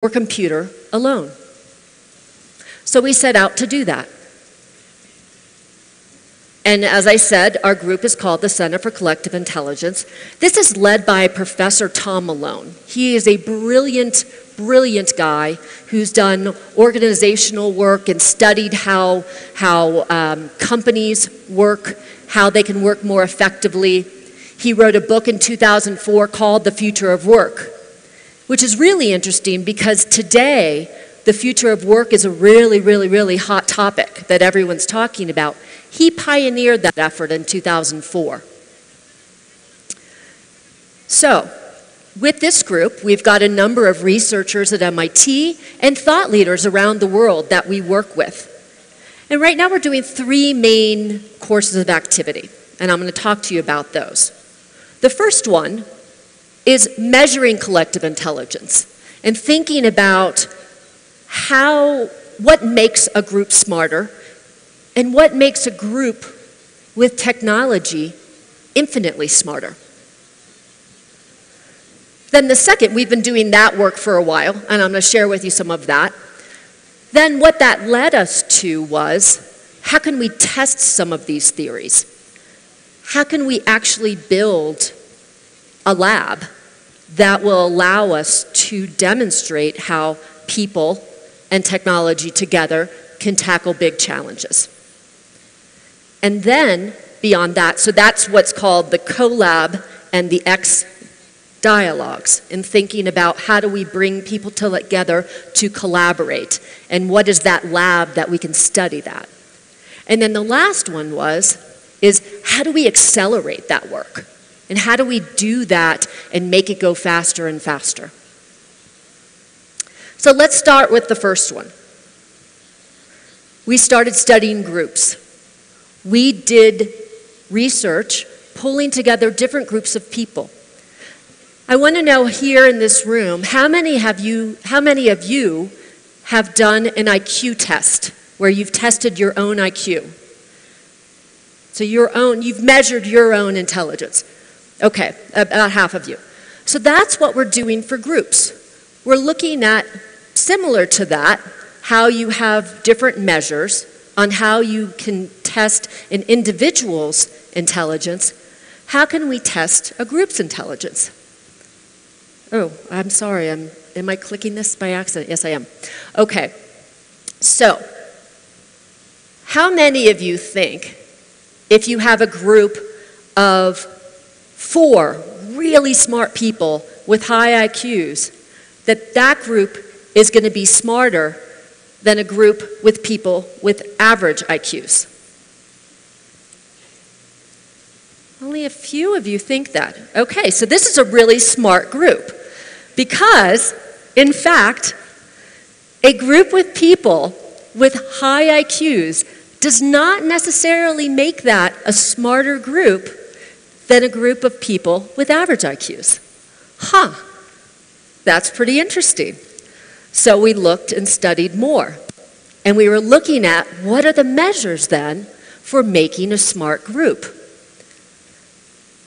or computer alone. So we set out to do that. And as I said, our group is called the Center for Collective Intelligence. This is led by Professor Tom Malone. He is a brilliant, brilliant guy who's done organizational work and studied how companies work, how they can work more effectively. He wrote a book in 2004 called The Future of Work, which is really interesting because today the future of work is a really, really, really hot topic that everyone's talking about. He pioneered that effort in 2004. So, with this group, we've got a number of researchers at MIT and thought leaders around the world that we work with. And right now we're doing 3 main courses of activity, and I'm going to talk to you about those. The first one is measuring collective intelligence and thinking about what makes a group smarter and what makes a group with technology infinitely smarter. Then the second, we've been doing that work for a while, and I'm going to share with you some of that. Then what that led us to was, how can we test some of these theories? How can we actually build a lab that will allow us to demonstrate how people and technology together can tackle big challenges? And then, beyond that, so that's what's called the collab and the X dialogues, in thinking about how do we bring people together to collaborate, and what is that lab that we can study that. And then the last one is how do we accelerate that work? And how do we do that and make it go faster and faster? So let's start with the first one. We started studying groups. We did research pulling together different groups of people. I want to know here in this room, how many of you have done an IQ test where you've tested your own IQ? So you've measured your own intelligence. Okay, about half of you. So that's what we're doing for groups. We're looking at, similar to that, how you have different measures on how you can test an individual's intelligence. How can we test a group's intelligence? Oh, I'm sorry, am I clicking this by accident? Yes, I am. Okay, so how many of you think if you have a group of 4 really smart people with high IQs, that group is going to be smarter than a group with people with average IQs? Only a few of you think that. Okay, so this is a really smart group because, in fact, a group with people with high IQs does not necessarily make that a smarter group than a group of people with average IQs. Huh, that's pretty interesting. So we looked and studied more. And we were looking at what are the measures then for making a smart group.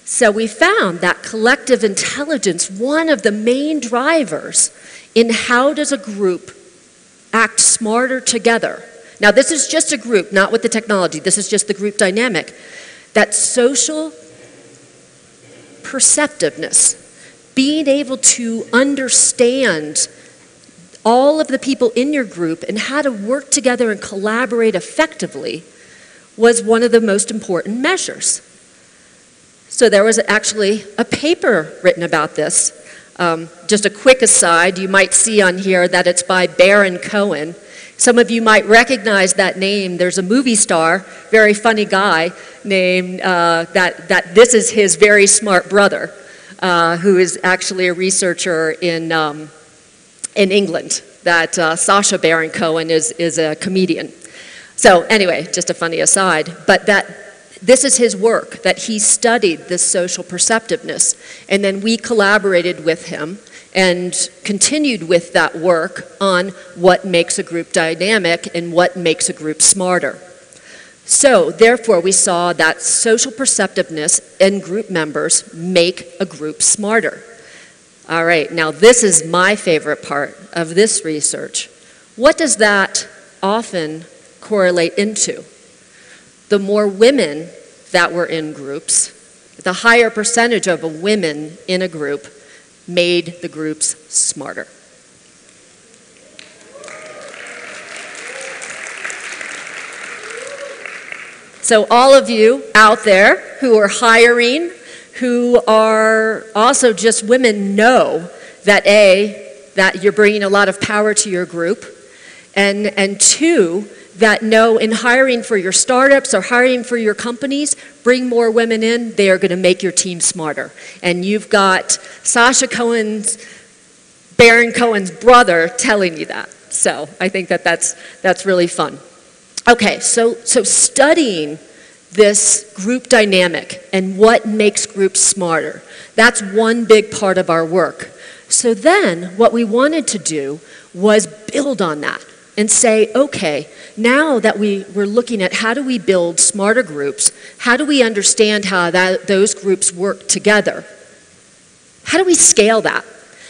So we found that collective intelligence, one of the main drivers in how does a group act smarter together. Now this is just a group, not with the technology, this is just the group dynamic. That social perceptiveness, being able to understand all of the people in your group and how to work together and collaborate effectively, was one of the most important measures. So there was actually a paper written about this. Just a quick aside, you might see on here that it's by Baron Cohen. Some of you might recognize that name. There's a movie star, very funny guy, named that this is his very smart brother, who is actually a researcher in England. That Sacha Baron Cohen is a comedian. So anyway, just a funny aside, but this is his work, that he studied this social perceptiveness, and then we collaborated with him and continued with that work on what makes a group dynamic and what makes a group smarter. So therefore we saw that social perceptiveness and group members make a group smarter. All right, now this is my favorite part of this research, what does that often correlate into? The more women that were in groups, the higher percentage of women in a group made the groups smarter. So all of you out there who are hiring, who are also just women, know that that you're bringing a lot of power to your group, and two, that know in hiring for your startups or hiring for your companies, bring more women in, they are going to make your team smarter. And you've got Sasha Cohen's, Baron Cohen's brother telling you that. So I think that that's really fun. Okay, so studying this group dynamic and what makes groups smarter, that's one big part of our work. So then what we wanted to do was build on that and say, okay, now that we're looking at how do we build smarter groups, how do we understand how those groups work together, how do we scale that?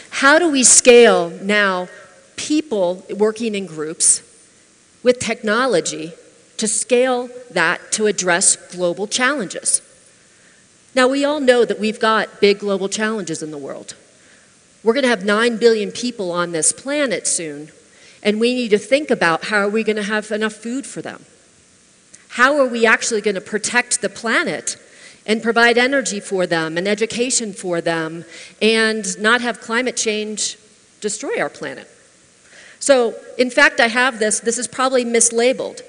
How do we scale now people working in groups with technology to scale that to address global challenges? Now, we all know that we've got big global challenges in the world. We're going to have 9 billion people on this planet soon, and we need to think about how are we going to have enough food for them? How are we actually going to protect the planet and provide energy for them and education for them and not have climate change destroy our planet? So, in fact, I have this is probably mislabeled.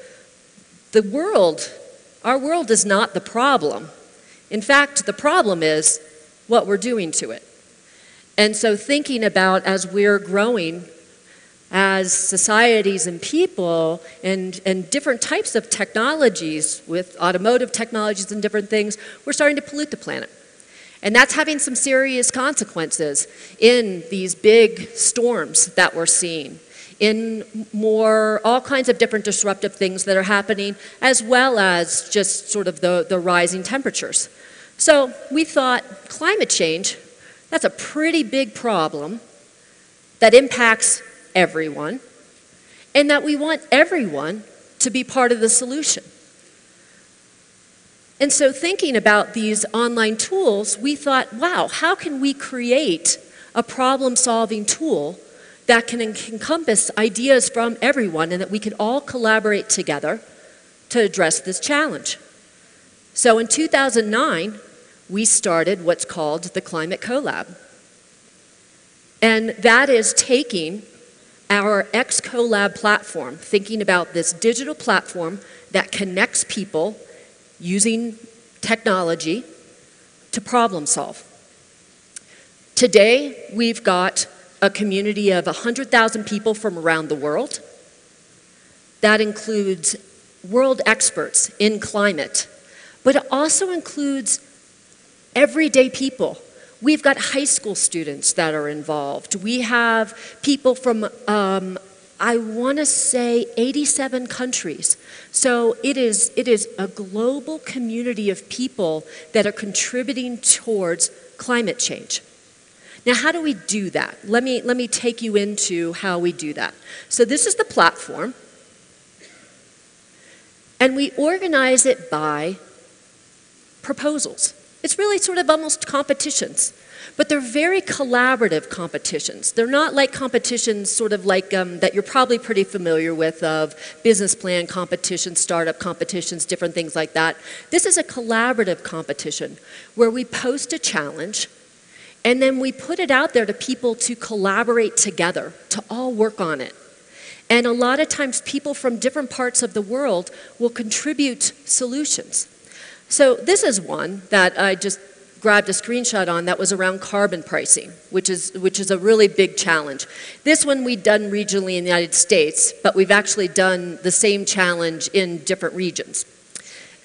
Our world is not the problem. In fact, the problem is what we're doing to it. And so thinking about as we're growing as societies and people and different types of technologies with automotive technologies and different things, we're starting to pollute the planet. And that's having some serious consequences in these big storms that we're seeing, in all kinds of different disruptive things that are happening, as well as just sort of the rising temperatures. So we thought climate change, that's a pretty big problem that impacts everyone, and that we want everyone to be part of the solution. And so thinking about these online tools, we thought, wow, how can we create a problem-solving tool that can encompass ideas from everyone and that we can all collaborate together to address this challenge? So in 2009, we started what's called the Climate Collab. And that is taking our X-Collab platform, thinking about this digital platform that connects people using technology to problem solve. Today, we've got a community of 100,000 people from around the world. That includes world experts in climate, but it also includes everyday people. We've got high school students that are involved. We have people from, I want to say, 87 countries. So it is a global community of people that are contributing towards climate change. Now, how do we do that? Let me take you into how we do that. So this is the platform, and we organize it by proposals. It's really sort of almost competitions, but they're very collaborative competitions. They're not like competitions sort of like that you're probably pretty familiar with of business plan competitions, startup competitions, different things like that. This is a collaborative competition where we post a challenge and then we put it out there to people to collaborate together, to all work on it. And a lot of times people from different parts of the world will contribute solutions. So this is one that I just grabbed a screenshot on that was around carbon pricing, which is a really big challenge. This one we've done regionally in the United States, but we've actually done the same challenge in different regions.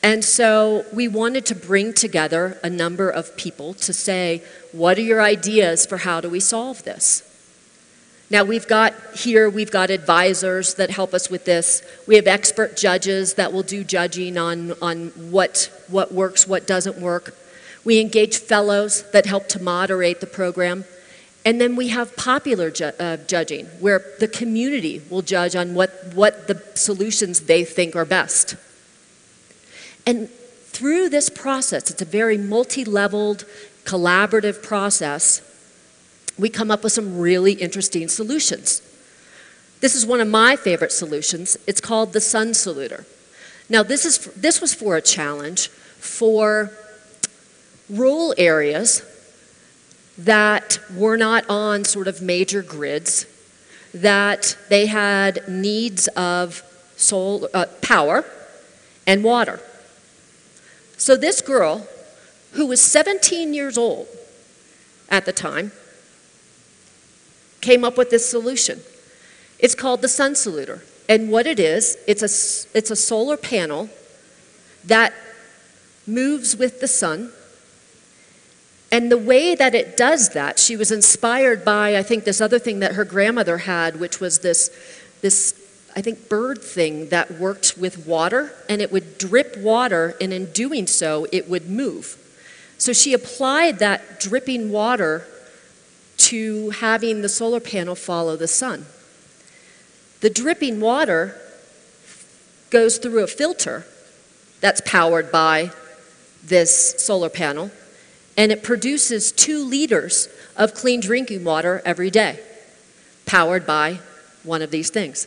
And so we wanted to bring together a number of people to say, what are your ideas for how do we solve this? Now we've got advisors that help us with this. We have expert judges that will do judging on what works, what doesn't work. We engage fellows that help to moderate the program. And then we have popular judging, where the community will judge on what the solutions they think are best. And through this process, it's a very multi-leveled, collaborative process, we come up with some really interesting solutions. This is one of my favorite solutions. It's called the Sun Saluter. Now, this was for a challenge for rural areas that were not on sort of major grids, that they had needs of power and water. So this girl, who was 17 years old at the time, came up with this solution. It's called the Sun Saluter. And what it is, it's a solar panel that moves with the sun. And the way that it does that, she was inspired by, I think, this other thing that her grandmother had, which was this I think, bird thing that worked with water, and it would drip water, and in doing so, it would move. So she applied that dripping water to having the solar panel follow the sun. The dripping water goes through a filter that's powered by this solar panel, and it produces 2 liters of clean drinking water every day, powered by one of these things.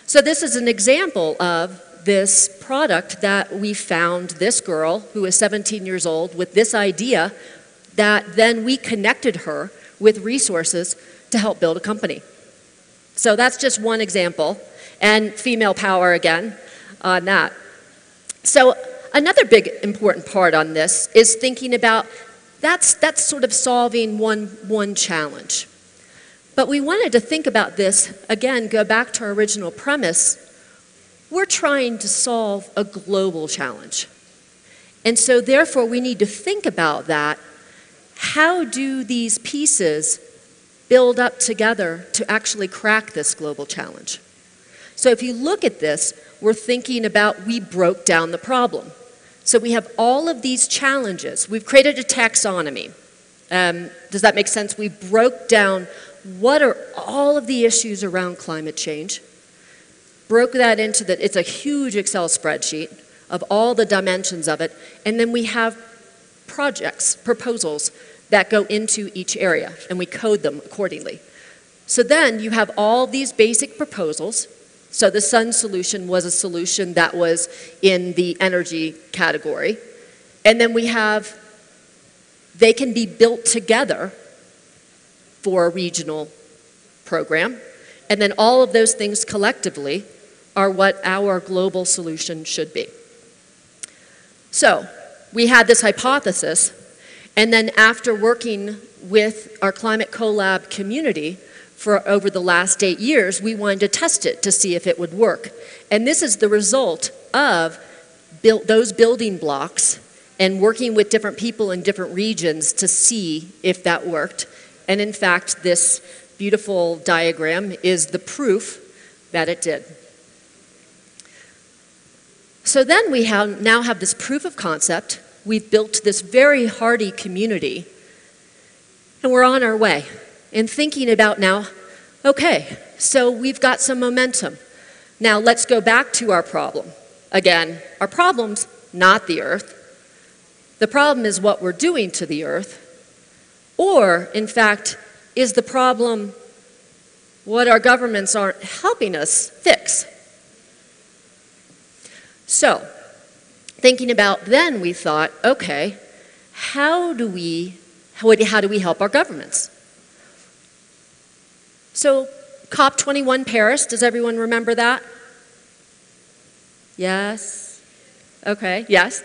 So this is an example of this product that we found this girl, who is 17 years old, with this idea that then we connected her with resources to help build a company. So that's just one example, and female power again on that. So another big important part on this is thinking about that's sort of solving one challenge. But we wanted to think about this, again, go back to our original premise. We're trying to solve a global challenge. And so therefore we need to think about that. How do these pieces build up together to actually crack this global challenge? So if you look at this, we're thinking about we broke down the problem. So we have all of these challenges. We've created a taxonomy. Does that make sense? We broke down what are all of the issues around climate change, broke that into it's a huge Excel spreadsheet of all the dimensions of it, and then we have projects, proposals that go into each area, and we code them accordingly. So then you have all these basic proposals. So the sun solution was a solution that was in the energy category. And then they can be built together for a regional program. And then all of those things collectively are what our global solution should be. So we had this hypothesis, and then after working with our Climate Collab community for over the last 8 years, we wanted to test it to see if it would work. And this is the result of those building blocks and working with different people in different regions to see if that worked. And in fact, this beautiful diagram is the proof that it did. So then we now have this proof of concept. We've built this very hardy community, and we're on our way. And thinking about now, okay, so we've got some momentum. Now let's go back to our problem. Again, our problem's not the Earth. The problem is what we're doing to the Earth. Or, in fact, is the problem what our governments aren't helping us fix? So, thinking about then, we thought, okay, how do we help our governments? So, COP21 Paris, does everyone remember that? Yes? Okay, yes.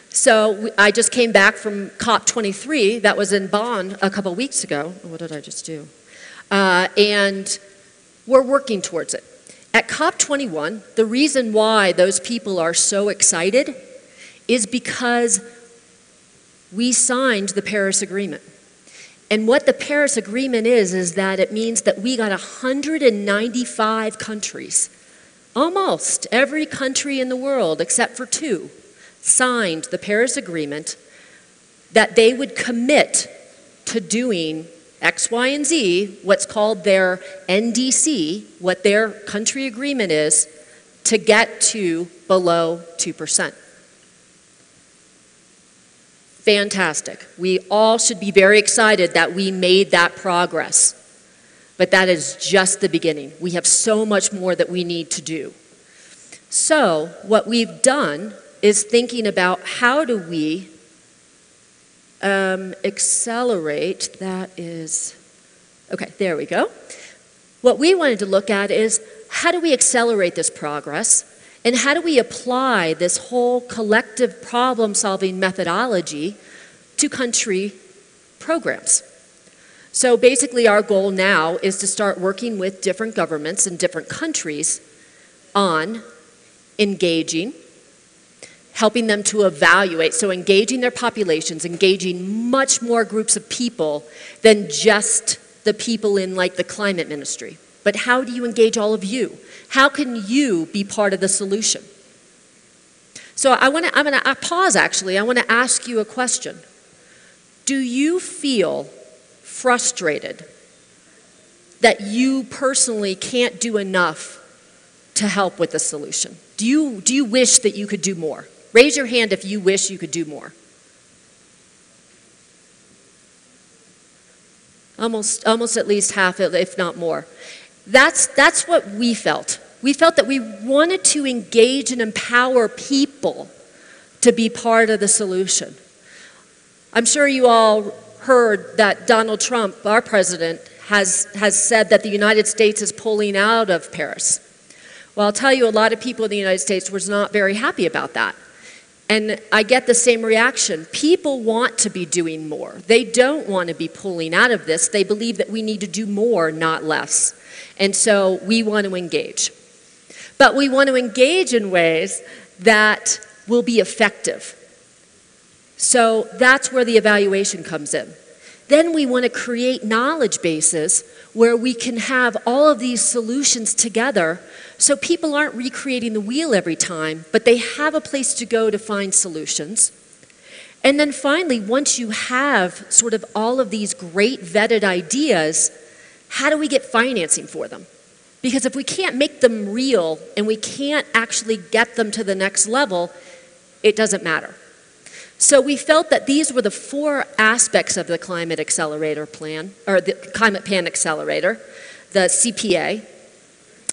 So I just came back from COP23, that was in Bonn a couple weeks ago. What did I just do? And we're working towards it. At COP21, the reason why those people are so excited is because we signed the Paris Agreement. And what the Paris Agreement is that it means that we got 195 countries, almost every country in the world except for 2, signed the Paris Agreement that they would commit to doing X, Y, and Z, what's called their NDC, what their country agreement is, to get to below 2%. Fantastic. We all should be very excited that we made that progress. But that is just the beginning. We have so much more that we need to do. So what we've done is thinking about how do we accelerate, that is, okay, there we go. What we wanted to look at is how do we accelerate this progress, and how do we apply this whole collective problem-solving methodology to country programs. So basically our goal now is to start working with different governments in different countries on engaging, helping them to evaluate, so engaging their populations, engaging much more groups of people than just the people in like the climate ministry. But how do you engage all of you? How can you be part of the solution? So I'm gonna pause actually. I want to ask you a question. Do you feel frustrated that you personally can't do enough to help with the solution? Do you wish that you could do more? Raise your hand if you wish you could do more. Almost at least half, if not more. That's what we felt. We felt that we wanted to engage and empower people to be part of the solution. I'm sure you all heard that Donald Trump, our president, has said that the United States is pulling out of Paris. Well, I'll tell you, a lot of people in the United States was not very happy about that. And I get the same reaction. People want to be doing more. They don't want to be pulling out of this. They believe that we need to do more, not less. And so we want to engage. But we want to engage in ways that will be effective. So that's where the evaluation comes in. Then we want to create knowledge bases where we can have all of these solutions together so people aren't recreating the wheel every time, but they have a place to go to find solutions. And then finally, once you have sort of all of these great vetted ideas, how do we get financing for them? Because if we can't make them real and we can't actually get them to the next level, it doesn't matter. So we felt that these were the 4 aspects of the Climate Accelerator Plan, or the Climate Pan Accelerator, the CPA.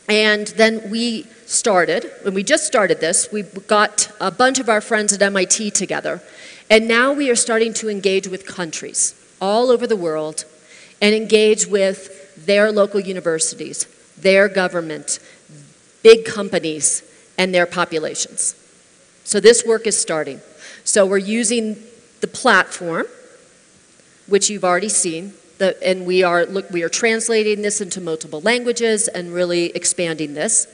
And then we started, when we just started this, we got a bunch of our friends at MIT together. And now we are starting to engage with countries all over the world and engage with their local universities, their government, big companies, and their populations. So this work is starting. So we're using the platform, which you've already seen, and we are translating this into multiple languages and really expanding this.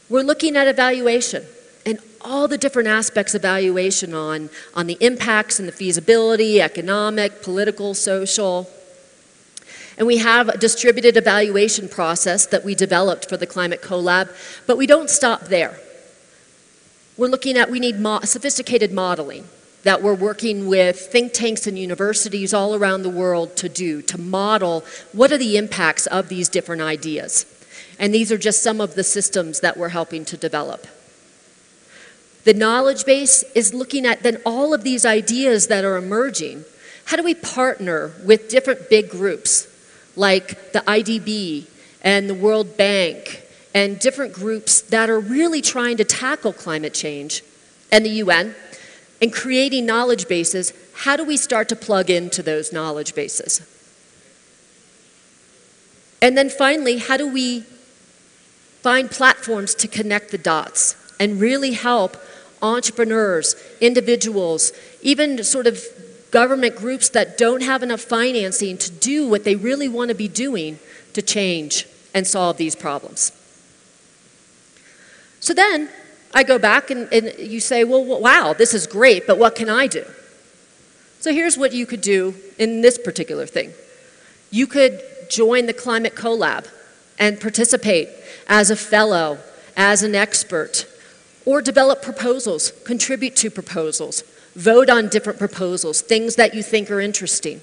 We're looking at evaluation and all the different aspects of evaluation on the impacts and the feasibility, economic, political, social. And we have a distributed evaluation process that we developed for the Climate Collab, but we don't stop there. We're looking at, we need sophisticated modeling that we're working with think tanks and universities all around the world to model what are the impacts of these different ideas. And these are just some of the systems that we're helping to develop. The knowledge base is looking at then all of these ideas that are emerging. How do we partner with different big groups like the IDB and the World Bank and different groups that are really trying to tackle climate change, and the UN, and creating knowledge bases? How do we start to plug into those knowledge bases? And then finally, how do we find platforms to connect the dots and really help entrepreneurs, individuals, even sort of government groups that don't have enough financing to do what they really want to be doing to change and solve these problems? So then I go back and you say, well, wow, this is great, but what can I do? So here's what you could do in this particular thing. You could join the Climate Collab and participate as a fellow, as an expert, or develop proposals, contribute to proposals, vote on different proposals, things that you think are interesting.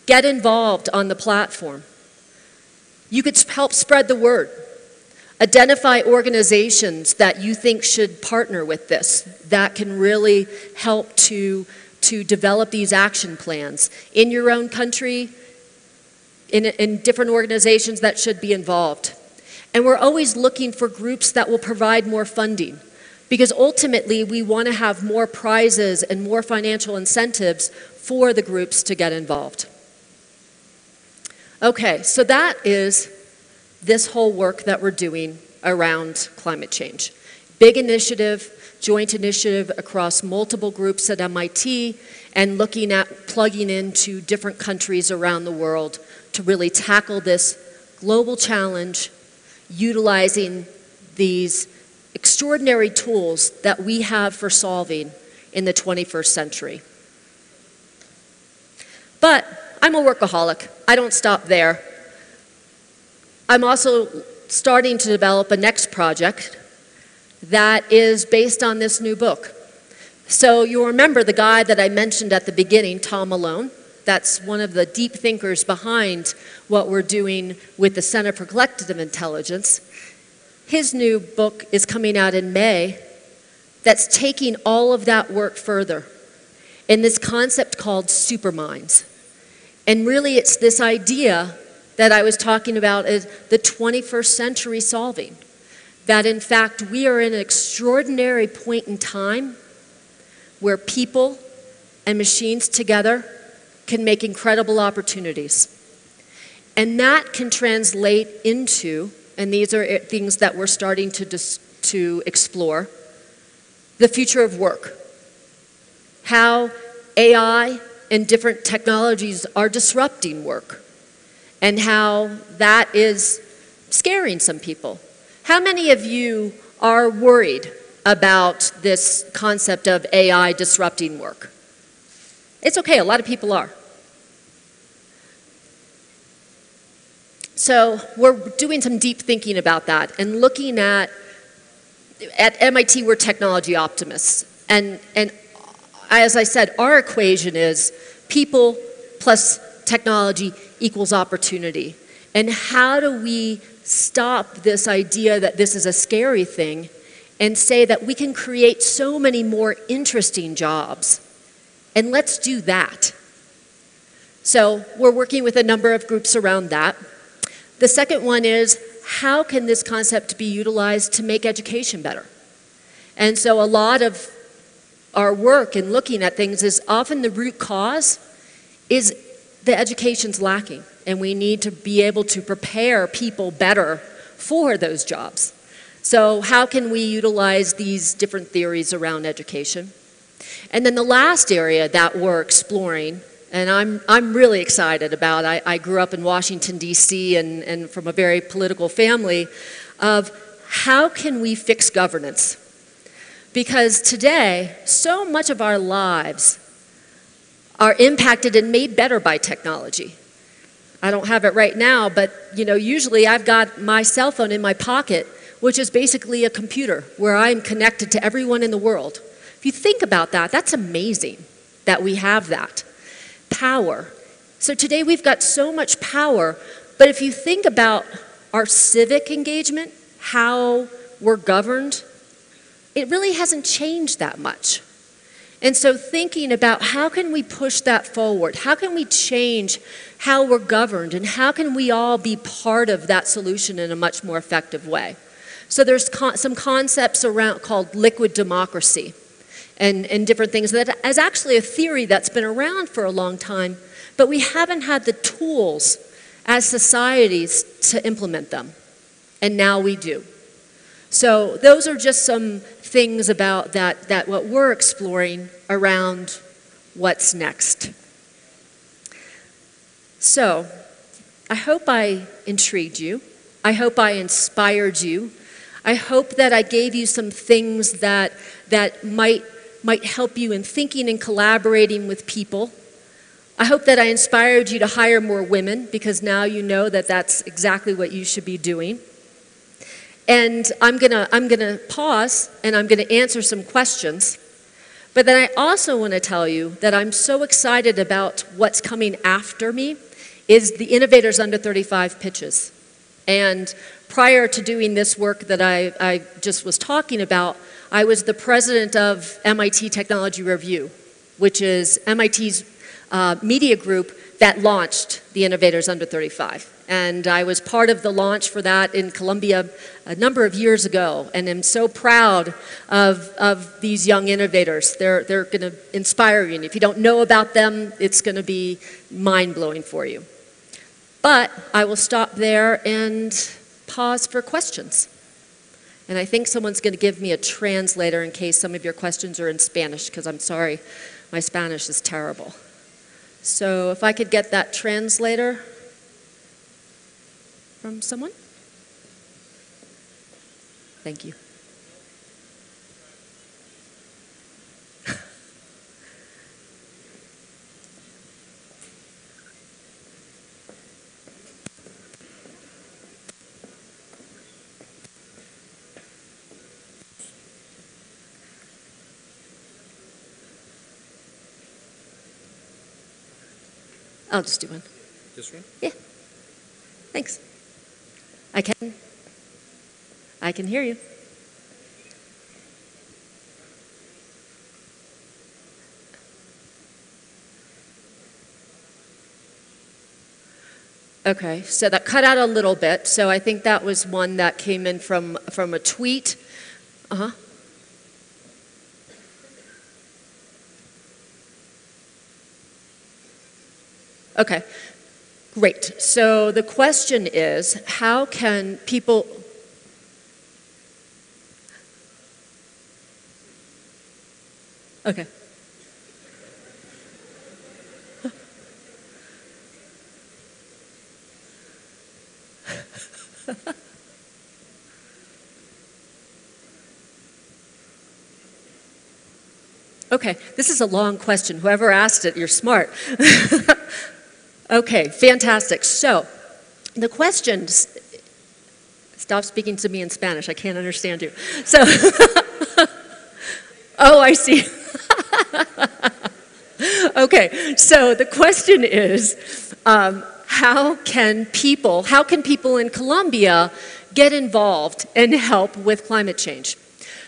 Get involved on the platform. You could help spread the word. Identify organizations that you think should partner with this, that can really help to develop these action plans in your own country, in different organizations that should be involved. And we're always looking for groups that will provide more funding, because ultimately we want to have more prizes and more financial incentives for the groups to get involved. Okay, so that is this whole work that we're doing around climate change. Big initiative, joint initiative across multiple groups at MIT, and looking at plugging into different countries around the world to really tackle this global challenge, utilizing these extraordinary tools that we have for solving in the 21st century. But I'm a workaholic. I don't stop there. I'm also starting to develop a next project that is based on this new book. So you'll remember the guy that I mentioned at the beginning, Tom Malone. That's one of the deep thinkers behind what we're doing with the Center for Collective Intelligence. His new book is coming out in May that's taking all of that work further in this concept called superminds. And really it's this idea that I was talking about is the 21st century solving. That in fact we are in an extraordinary point in time where people and machines together can make incredible opportunities. And that can translate into, and these are things that we're starting to explore, the future of work. How AI and different technologies are disrupting work, and how that is scaring some people. How many of you are worried about this concept of AI disrupting work? It's okay, a lot of people are. So we're doing some deep thinking about that and looking at MIT we're technology optimists. And as I said, our equation is people plus technology equals opportunity. And how do we stop this idea that this is a scary thing and say that we can create so many more interesting jobs? And let's do that. So we're working with a number of groups around that. The second one is, how can this concept be utilized to make education better? And so a lot of our work in looking at things is often the root cause is the education's lacking, and we need to be able to prepare people better for those jobs. So how can we utilize these different theories around education? And then the last area that we're exploring, and I'm really excited about, I grew up in Washington, D.C., and from a very political family, of how can we fix governance? Because today, so much of our lives are impacted and made better by technology. I don't have it right now, but usually I've got my cell phone in my pocket, which is basically a computer where I'm connected to everyone in the world. If you think about that, that's amazing that we have that power. So today we've got so much power, but if you think about our civic engagement, how we're governed, it really hasn't changed that much. And so thinking about how can we push that forward? How can we change how we're governed, and how can we all be part of that solution in a much more effective way? So there's some concepts around called liquid democracy and different things that is actually a theory that's been around for a long time, but we haven't had the tools as societies to implement them. And now we do. So those are just some things about that what we're exploring around what's next. So I hope I intrigued you. I hope I inspired you. I hope that I gave you some things that might help you in thinking and collaborating with people. I hope that I inspired you to hire more women, because now you know that that's exactly what you should be doing. And I'm gonna pause and I'm gonna answer some questions. But then I also want to tell you that I'm so excited about what's coming after me is the Innovators Under 35 pitches. And prior to doing this work that I just was talking about, I was the president of MIT Technology Review, which is MIT's media group that launched the Innovators Under 35. And I was part of the launch for that in Colombia a number of years ago, and I'm so proud of these young innovators. They're going to inspire you, and if you don't know about them, it's going to be mind-blowing for you. But I will stop there and pause for questions. And I think someone's going to give me a translator in case some of your questions are in Spanish, because I'm sorry, my Spanish is terrible. So if I could get that translator from someone? Thank you. I'll just do one. This one? Yeah. Thanks. I can hear you. Okay, so that cut out a little bit. So I think that was one that came in from a tweet. Uh-huh. Okay, great. So the question is, how can people... Okay. Okay, this is a long question. Whoever asked it, you're smart. Okay, fantastic. So, the question, stop speaking to me in Spanish, I can't understand you. So, oh, I see. Okay, so the question is, how can people in Colombia get involved and help with climate change?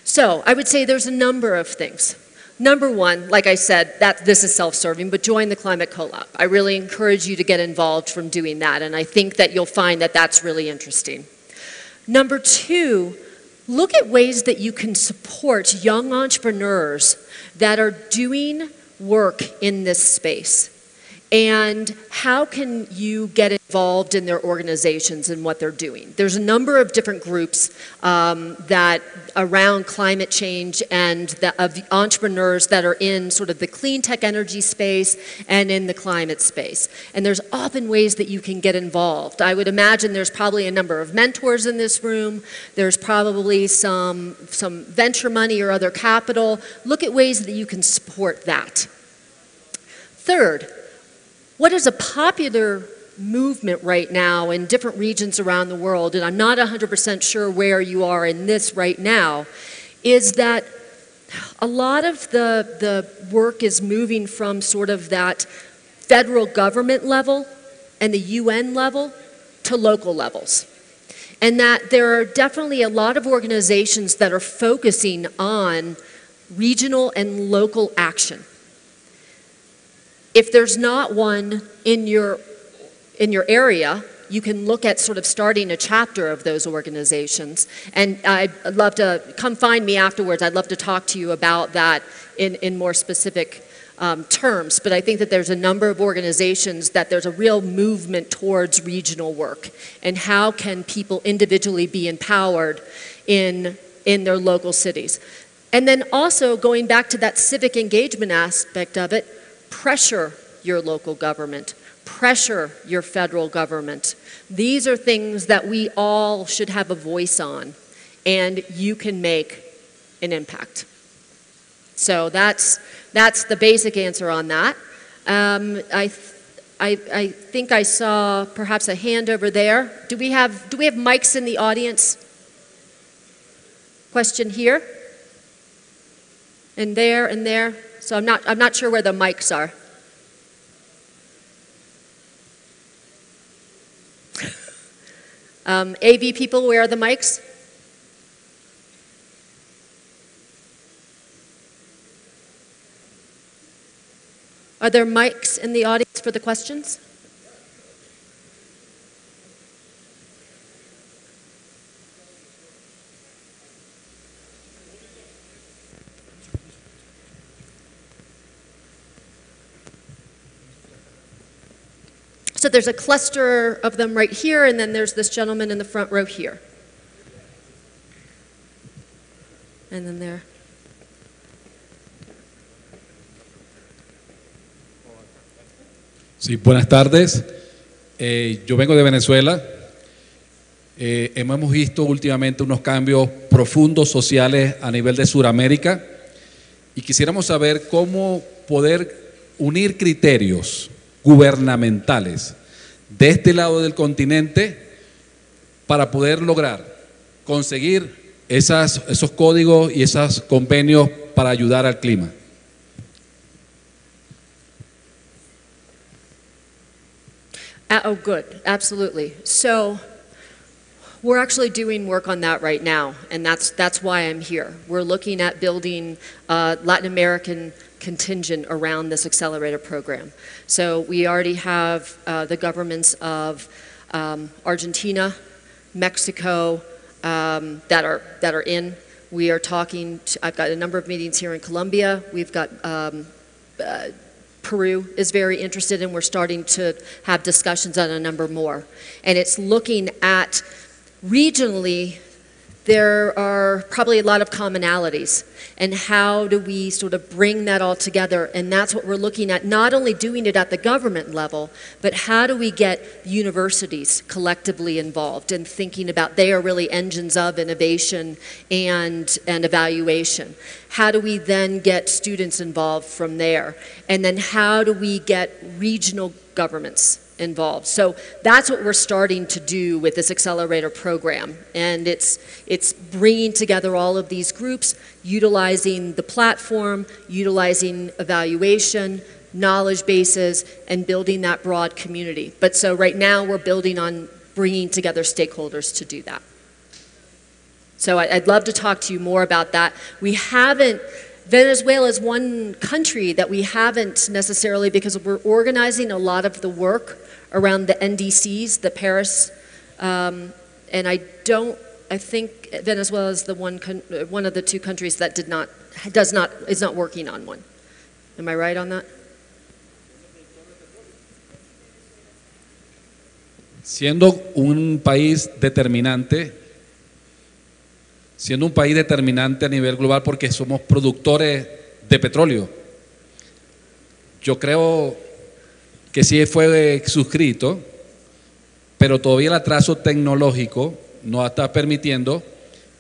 So, I would say there's a number of things. Number one, like I said, this is self-serving, but join the Climate Co-op. I really encourage you to get involved from doing that, and I think that you'll find that that's really interesting. Number two, look at ways that you can support young entrepreneurs that are doing work in this space. And how can you get involved in their organizations and what they're doing? There's a number of different groups that around climate change and of the entrepreneurs that are in sort of the clean tech energy space and in the climate space. And there's often ways that you can get involved. I would imagine there's probably a number of mentors in this room. There's probably some venture money or other capital. Look at ways that you can support that. Third, what is a popular movement right now in different regions around the world, and I'm not 100% sure where you are in this right now, is that a lot of the work is moving from sort of that federal government level and the UN level to local levels. And that there are definitely a lot of organizations that are focusing on regional and local action. If there's not one in your area, you can look at sort of starting a chapter of those organizations. And I'd love to come find me afterwards. I'd love to talk to you about that in more specific terms. But I think that there's a number of organizations that there's a real movement towards regional work. And how can people individually be empowered in their local cities? And then also going back to that civic engagement aspect of it, pressure your local government, pressure your federal government. These are things that we all should have a voice on, and you can make an So that's the basic answer on that. I think I saw perhaps a hand over there. Do we have mics in the audience? Question here? And there, and there. So I'm not sure where the mics are. AV people, where are the mics? Are there mics in the audience for the questions? So there's a cluster of them right here, and then there's this gentleman in the front row here. And then there. Sí, buenas tardes. Yo vengo de Venezuela. Hemos visto últimamente unos cambios profundos sociales a nivel de Sudamérica y quisiéramos saber cómo poder unir criterios gubernamentales de este lado del continente para poder lograr conseguir esos códigos y esos convenios para ayudar al clima. Oh, good. Absolutely. So we're actually doing work on that right now, and that's why I'm here. We're looking at building a Latin American contingent around this accelerator program. So we already have the governments of Argentina, Mexico that are in. We are talking. I've got a number of meetings here in Colombia. We've got Peru is very interested, and we're starting to have discussions on a number more. And it's looking at regionally, there are probably a lot of commonalities, and how do we sort of bring that all together? And that's what we're looking at, not only doing it at the government level, but how do we get universities collectively involved and thinking about they are really engines of innovation and evaluation. How do we then get students involved from there? And then how do we get regional governments involved? So that's what we're starting to do with this accelerator program, and it's bringing together all of these groups, utilizing the platform, utilizing evaluation, knowledge bases, and building that broad community. But so right now we're building on bringing together stakeholders to do that. So I'd love to talk to you more about that. We haven't, Venezuela is one country that we haven't necessarily, because we're organizing a lot of the work around the NDCs, the Paris, and I think Venezuela is the one of the two countries that is not working on one. Am I right on that? Siendo un país determinante a nivel global porque somos productores de petróleo. Yo creo que sí fue suscrito, pero todavía el atraso tecnológico nos está permitiendo,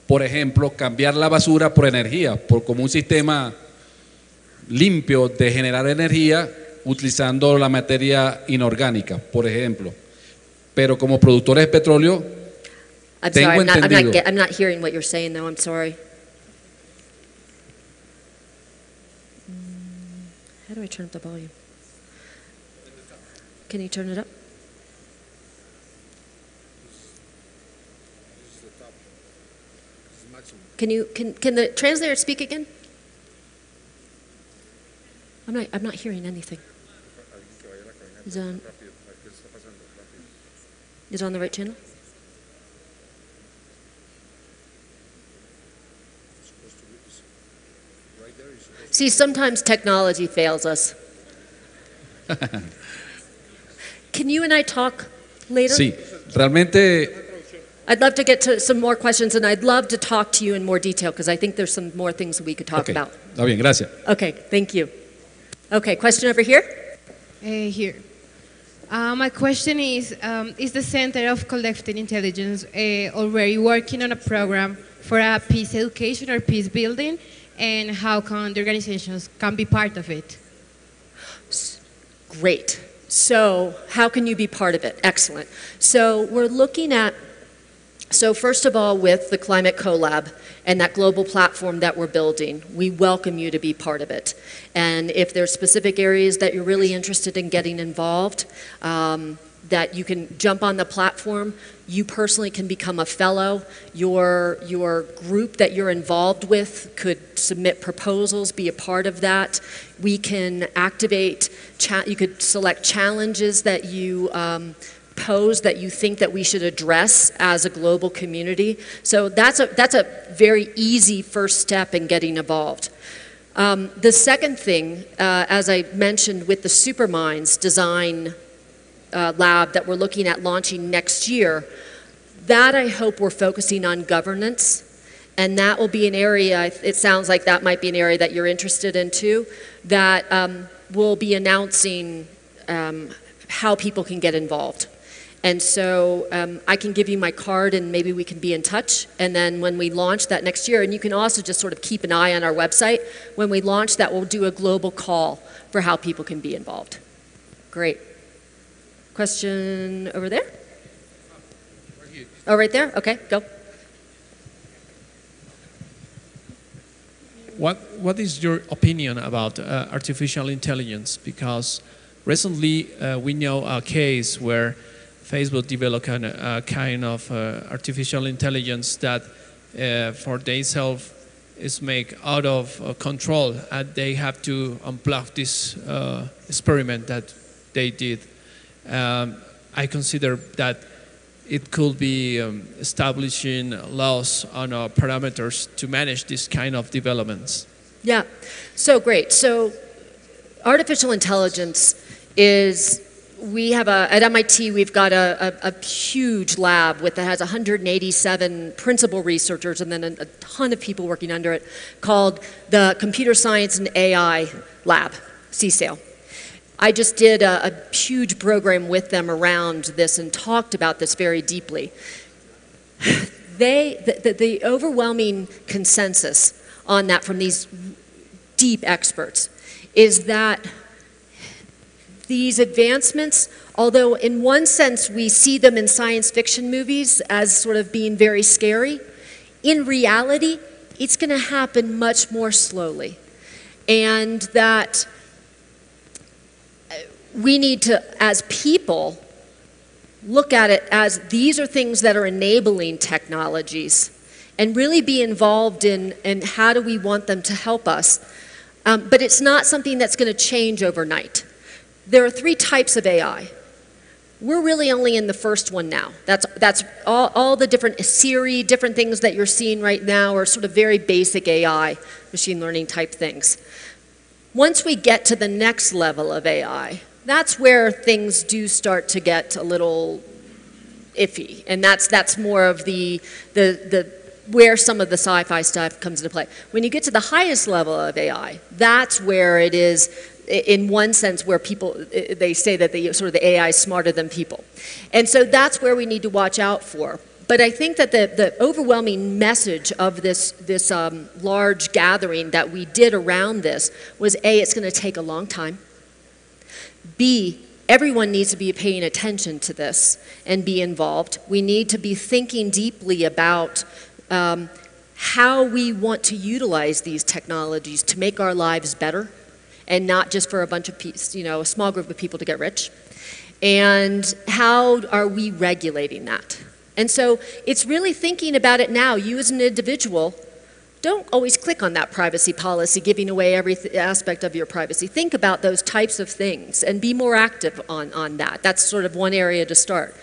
por ejemplo, cambiar la basura por energía, como un sistema limpio de generar energía utilizando la materia inorgánica, por ejemplo. Pero como productores de petróleo, tengo entendido. I'm not hearing what you're saying, though. I'm sorry. How do I turn up the volume? Can you turn it up? Can the translator speak again? I'm not hearing anything. Is it on the right channel? See, sometimes technology fails us. Can you and I talk later? Sí, realmente. I'd love to get to some more questions, and I'd love to talk to you in more detail, because I think there's some more things we could talk about. Está bien, gracias. Okay, thank you. Okay, question over here? Here. My question is the Center of Collective Intelligence already working on a program for a peace education or peace building, and how can the organizations can be part of it? Great. So how can you be part of it? Excellent. So we're looking at So first of all, with the Climate Collab and that global platform that we're building, we welcome you to be part of it. And if there's specific areas that you're really interested in getting involved, that you can jump on the platform. You personally can become a fellow. Your group that you're involved with could submit proposals, be a part of that. We can activate, you could select challenges that you pose that you think that we should address as a global community. So that's a very easy first step in getting involved. The second thing, as I mentioned with the Superminds design lab that we're looking at launching next year, that I hope we're focusing on governance, and that will be an area, it sounds like that might be an area that you're interested in too, that we'll be announcing how people can get involved. And so I can give you my card and maybe we can be in touch, and then when we launch that next year, and you can also just sort of keep an eye on our website, when we launch that we'll do a global call for how people can be involved. Great. Question over there? Oh, right there? Okay, go. What is your opinion about artificial intelligence? Because recently we know a case where Facebook developed a kind of artificial intelligence that for themselves is make out of control, and they have to unplug this experiment that they did. I consider that it could be establishing laws on parameters to manage this kind of developments. Yeah, so great. So artificial intelligence is, we have at MIT, we've got a huge lab that has 187 principal researchers and then a ton of people working under it, called the Computer Science and AI Lab, CSAIL. I just did a huge program with them around this and talked about this very deeply. The overwhelming consensus on that from these deep experts is that these advancements, although in one sense we see them in science fiction movies as sort of being very scary, in reality it's going to happen much more slowly. And that we need to, as people, look at it as these are things that are enabling technologies and really be involved in how do we want them to help us. But it's not something that's going to change overnight. There are 3 types of AI. We're really only in the first one now. That's all the different Siri, different things that you're seeing right now are sort of very basic AI, machine learning type things. Once we get to the next level of AI, that's where things do start to get a little iffy, and that's more of the where some of the sci-fi stuff comes into play. When you get to the highest level of AI, that's where it is, in one sense, where people, they say that the AI is smarter than people. And so that's where we need to watch out for. But I think that the overwhelming message of this large gathering that we did around this was, A, it's going to take a long time. B, everyone needs to be paying attention to this and be involved. We need to be thinking deeply about how we want to utilize these technologies to make our lives better, and not just for a bunch of a small group of people to get rich. And how are we regulating that? And so it's really thinking about it now. You as an individual, don't always click on that privacy policy, giving away every aspect of your privacy. Think about those types of things and be more active on that. That's sort of one area to start.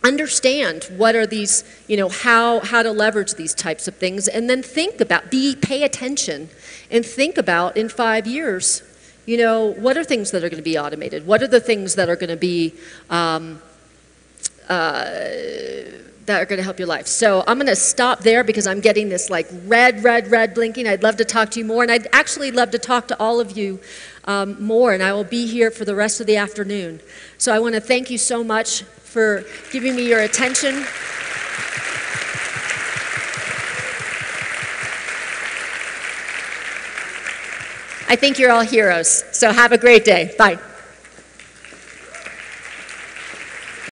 Understand what are these, how to leverage these types of things, and then think about, pay attention and think about in 5 years, what are things that are going to be automated? What are the things that are going to be that are going to help your life. So I'm going to stop there because I'm getting this like red blinking. I'd love to talk to you more, and I'd actually love to talk to all of you more, and I will be here for the rest of the afternoon. So I want to thank you so much for giving me your attention. I think you're all heroes, so have a great day. Bye.